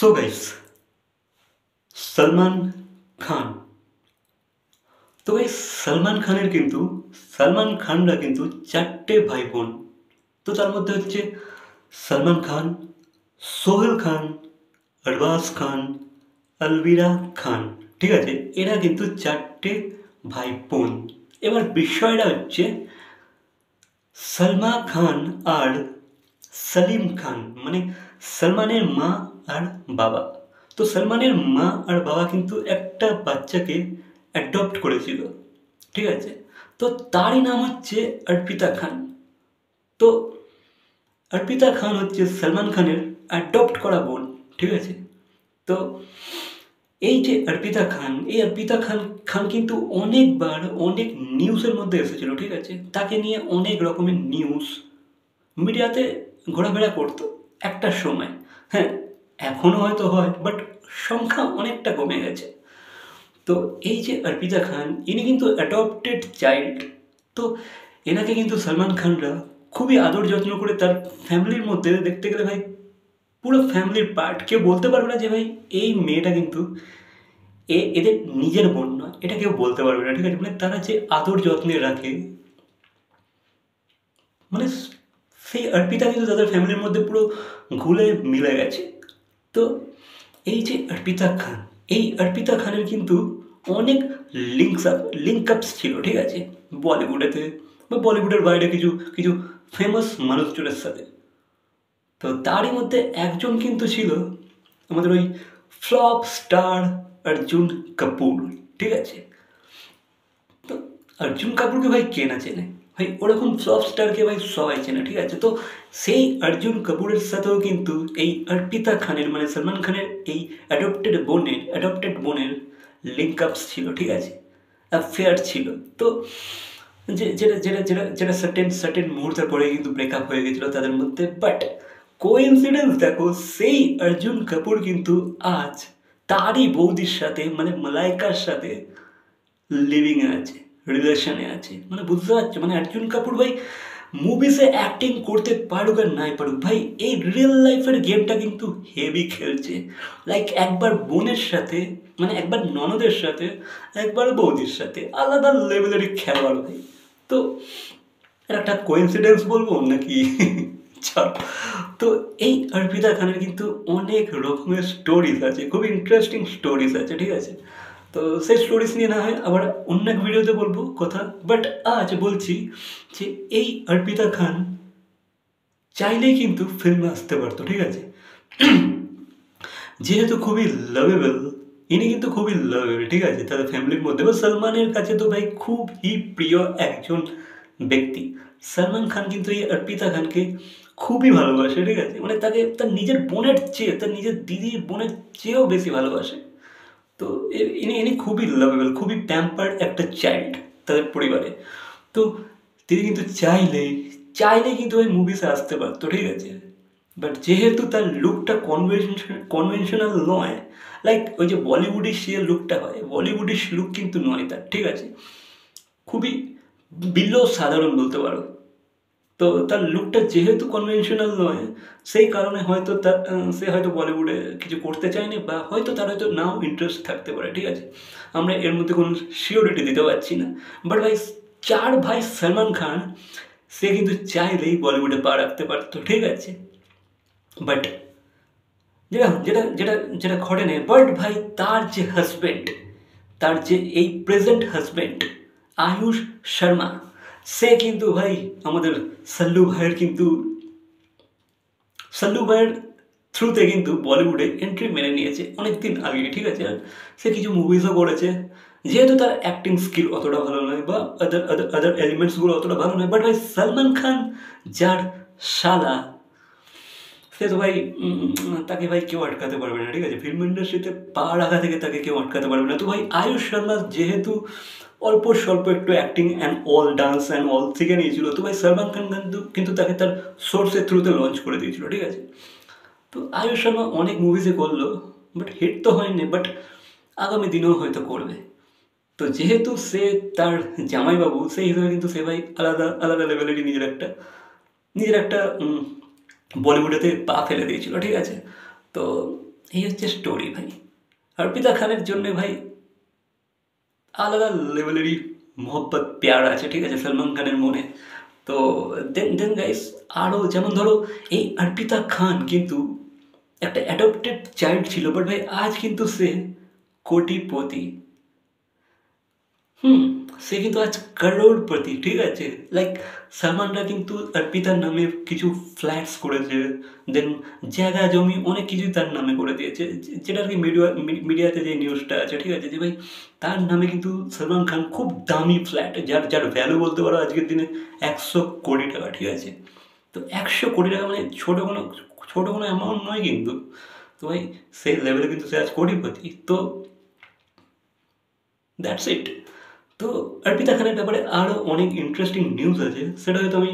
So guys, Salman Khan. তো guys, Salman খানরা কিন্তু চারটে ভাই বোন। তো তার মধ্যে হচ্ছে সলমান খান, সোহেল খান, আরবাজ খান, আলভিরা খান। ঠিক আছে, এরা কিন্তু চারটে ভাই বোন। এবার বিষয়টা হচ্ছে সলমা খান আর সলিম খান, মানে সলমানের মা আর বাবা। তো সলমানের মা আর বাবা কিন্তু একটা বাচ্চাকে অ্যাডপ্ট করেছিল। ঠিক আছে, তো তারই নাম হচ্ছে অর্পিতা খান। তো অর্পিতা খান হচ্ছে সলমান খানের অ্যাডপ্ট করা বোন। ঠিক আছে, তো এই যে অর্পিতা খান কিন্তু অনেকবার অনেক নিউজের মধ্যে এসেছিল। ঠিক আছে, তাকে নিয়ে অনেক রকমের নিউজ মিডিয়াতে ঘোরাফেরা করতো একটা সময়। হ্যাঁ, এখনও হয়তো হয়, বাট সংখ্যা অনেকটা কমে গেছে। তো এই যে অর্পিতা খান, ইনি কিন্তু অ্যাডপ্টেড চাইল্ড। তো এনাকে কিন্তু সলমান খানরা খুবই আদর যত্ন করে তার ফ্যামিলির মধ্যে, দেখতে গেলে ভাই পুরো ফ্যামিলির পার্ট। কেউ বলতে পারবে না যে ভাই এই মেয়েটা কিন্তু এদের নিজের বোন নয়, এটা কেউ বলতে পারবে না। ঠিক আছে, মানে তারা যে আদর যত্নে রাখে, মানে সেই অর্পিতা কিন্তু তাদের ফ্যামিলির মধ্যে পুরো ঘুলে মিলে গেছে। তো এই যে অর্পিতা খানের কিন্তু অনেক লিঙ্ক আপস ছিল। ঠিক আছে, বলিউডেতে বা বলিউডের বাইরে কিছু কিছু ফেমাস মানুষজনের সাথে। তো তারই মধ্যে একজন কিন্তু ছিল আমাদের ওই ফ্লপ স্টার অর্জুন কাপুর। ঠিক আছে, তো অর্জুন কাপুরকে ভাই কে না চেনে, ভাই ওরকম ফ্লপ স্টারকে ভাই সবাই চেনে। ঠিক আছে, তো সেই অর্জুন কাপুরের সাথেও কিন্তু এই অর্পিতা খানের, মানে সলমান খানের এই অ্যাডপ্টেড বোনের লিঙ্ক আপস ছিল। ঠিক আছে, অ্যাফেয়ার ছিল। তো যেটা সার্টেন মুহূর্তের পরে কিন্তু ব্রেকআপ হয়ে গেছিলো তাদের মধ্যে। বাট কোইন্সিডেন্স দেখো, সেই অর্জুন কাপুর কিন্তু আজ তারই বৌদির সাথে, মানে মালাইকার সাথে লিভিংয়ে আছে, রিলেশনে আছে। মানে বুঝতে পারছো, মানে অর্জুন কাপুর ভাই মুভিসে অ্যাক্টিং করতে পারুক আর নাই পারুক, ভাই এই রিয়েল লাইফের গেমটা কিন্তু হেভি খেলছে। লাইক একবার বোনের সাথে, মানে একবার ননদের সাথে, একবার বৌদির সাথে, আলাদা লেভেলেরই খেলোয়াড় ভাই। তো একটা কোইন্সিডেন্স বলবো নাকি? চল। তো এই অর্পিতা খানের কিন্তু অনেক রকমের স্টোরিজ আছে, খুব ইন্টারেস্টিং স্টোরিজ আছে। ঠিক আছে, তো সেই স্টোরিজ নিয়ে না হয় আবার অন্য এক ভিডিওতে বলবো কথা। বাট আজ বলছি যে এই অর্পিতা খান চাইলেই কিন্তু ফিল্মে আসতে পারতো। ঠিক আছে, যেহেতু খুবই লাভেবল, ইনি কিন্তু খুবই লাভেবল। ঠিক আছে, তাদের ফ্যামিলির মধ্যে বা সলমানের কাছে তো ভাই খুবই প্রিয় একজন ব্যক্তি। সলমান খান কিন্তু এই অর্পিতা খানকে খুবই ভালোবাসে। ঠিক আছে, মানে তাকে তার নিজের বোনের চেয়ে, তার নিজের দিদির বোনের চেয়েও বেশি ভালোবাসে। তো ইনি ইনি খুবই লাভেবল, খুবই প্যাম্পার্ড একটা চাইল্ড তাদের পরিবারে। তো তিনি কিন্তু চাইলেই কিন্তু ওই মুভিসে আসতে পারতো। ঠিক আছে, বাট যেহেতু তার লুকটা কনভেনশনাল নয়, লাইক ওই যে বলিউডের সে লুকটা হয়, বলিউডের লুক কিন্তু নয় তার। ঠিক আছে, খুবই বিলো সাধারণ বলতে পারো। তো তার লুকটা যেহেতু কনভেনশনাল নয়, সেই কারণে হয়তো সে হয়তো বলিউডে কিছু করতে চায়নি, বা হয়তো তার হয়তো নাও ইন্টারেস্ট থাকতে পারে। ঠিক আছে, আমরা এর মধ্যে কোনো সিওরিটি দিতে পারছি না। বাট ভাই চার ভাই সলমান খান, সে কিন্তু চাইলেই বলিউডে পা রাখতে পারতো। ঠিক আছে, বাট যেটা যেটা যেটা যেটা ঘটে নেই। বাট ভাই তার যে এই প্রেজেন্ট হাজব্যান্ড আয়ুষ শর্মা, সে কিন্তু ভাই আমাদের সল্লু ভাইয়ের থ্রুতে কিন্তু বলিউডে এন্ট্রি মেনে নিয়েছে অনেকদিন আগে। ঠিক আছে, আর সে কিছু মুভিজও করেছে। যেহেতু তার অ্যাক্টিং স্কিল অতটা ভালো নয়, বা আদার এলিমেন্টসগুলো অতটা ভালো নয়, বাট ভাই সলমান খান যার শালা, সে তো ভাই তাকে ভাই কেউ আটকাতে পারবে না। ঠিক আছে, ফিল্ম ইন্ডাস্ট্রিতে পা রাখা থেকে তাকে কেউ আটকাতে পারবে না। তো ভাই আয়ুষ শর্মা যেহেতু অল্প স্বল্প একটু acting and all dance and all শিখে নিয়েছিল, তো ভাই সলমান খান কিন্তু তাকে তার সোর্সের থ্রুতে লঞ্চ করে দিয়েছিল। ঠিক আছে, তো আয়ুষ শর্মা অনেক মুভিজে করলো, বাট হিট তো হয়নি, বাট আগামী দিনেও হয়তো করবে। তো যেহেতু সে তার জামাইবাবু, সেই হিসেবে কিন্তু সে ভাই আলাদা আলাদা লেভেলেরই নিজের একটা বলিউডেতে পা ফেলে দিয়েছিল। ঠিক আছে, তো এই হচ্ছে স্টোরি ভাই। অর্পিতা খানের জন্য ভাই আলাদা লেভেলেরই মহব্বত প্যার আছে, ঠিক আছে, সলমান খানের মনে। তো দেন দেন গাইস, আরও যেমন ধরো এই অর্পিতা খান কিন্তু একটা অ্যাডপ্টেড চাইল্ড ছিল, বাট ভাই আজ কিন্তু সে কোটিপতি। হুম, সে কিন্তু আজ করোড়পতি, ঠিক আছে। লাইক সালমানরা কিন্তু অর্পিতার নামে কিছু ফ্ল্যাটস করেছে, দেন জায়গা জমি অনেক কিছুই তার নামে করে দিয়েছে, যেটা আর কি মিডিয়াতে যে নিউজটা আছে, ঠিক আছে, যে ভাই তার নামে কিন্তু সলমান খান খুব দামি ফ্ল্যাট, যার যার ভ্যালু বলতে পারো আজকের দিনে 100 কোটি টাকা, ঠিক আছে। তো 100 কোটি টাকা মানে ছোটো কোনো অ্যামাউন্ট নয় কিন্তু। তো ভাই সেই লেভেলে কিন্তু সে আজ কোটিপতি। তো দ্যাটস ইট। তো অর্পিতা খানের ব্যাপারে আরও অনেক ইন্টারেস্টিং নিউজ আছে, সেটা হয়তো আমি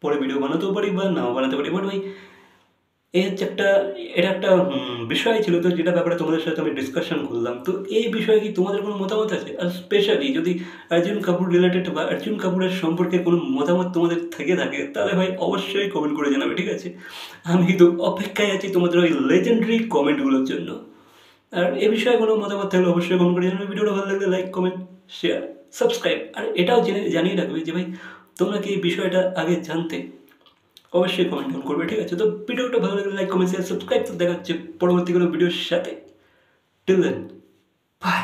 পরে ভিডিও বানাতেও পারি বা নাও বানাতে পারি, বাট ভাই এই হচ্ছে এটা একটা বিষয় ছিল, তো যেটা ব্যাপারে তোমাদের সাথে আমি ডিসকাশন করলাম। তো এই বিষয়ে কি তোমাদের কোনো মতামত আছে? আর স্পেশালি যদি অর্জুন কাপুর রিলেটেড বা অর্জুন কাপুরের সম্পর্কে কোনো মতামত তোমাদের থেকে থাকে, তাহলে ভাই অবশ্যই কমেন্ট করে জানাবে, ঠিক আছে। আমি কিন্তু অপেক্ষায় আছি তোমাদের ওই লেজেন্ডারি কমেন্টগুলোর জন্য। আর এ বিষয়ে কোনো মতামত থাকলে অবশ্যই কমেন্ট করে জানাবে। ভিডিওটা ভালো লাগলে লাইক, কমেন্ট, শেয়ার, সাবস্ক্রাইব। আর এটাও জানিয়ে রাখবে যে ভাই তোমরা কি এই বিষয়টা আগে জানতে, অবশ্যই কমেন্ট করবে, ঠিক আছে। তো ভিডিওটা ভালো লাগলে লাইক, কমেন্ট, শেয়ার, সাবস্ক্রাইব। তো দেখা হচ্ছে পরবর্তী কোনো ভিডিওর সাথে। Till then, by.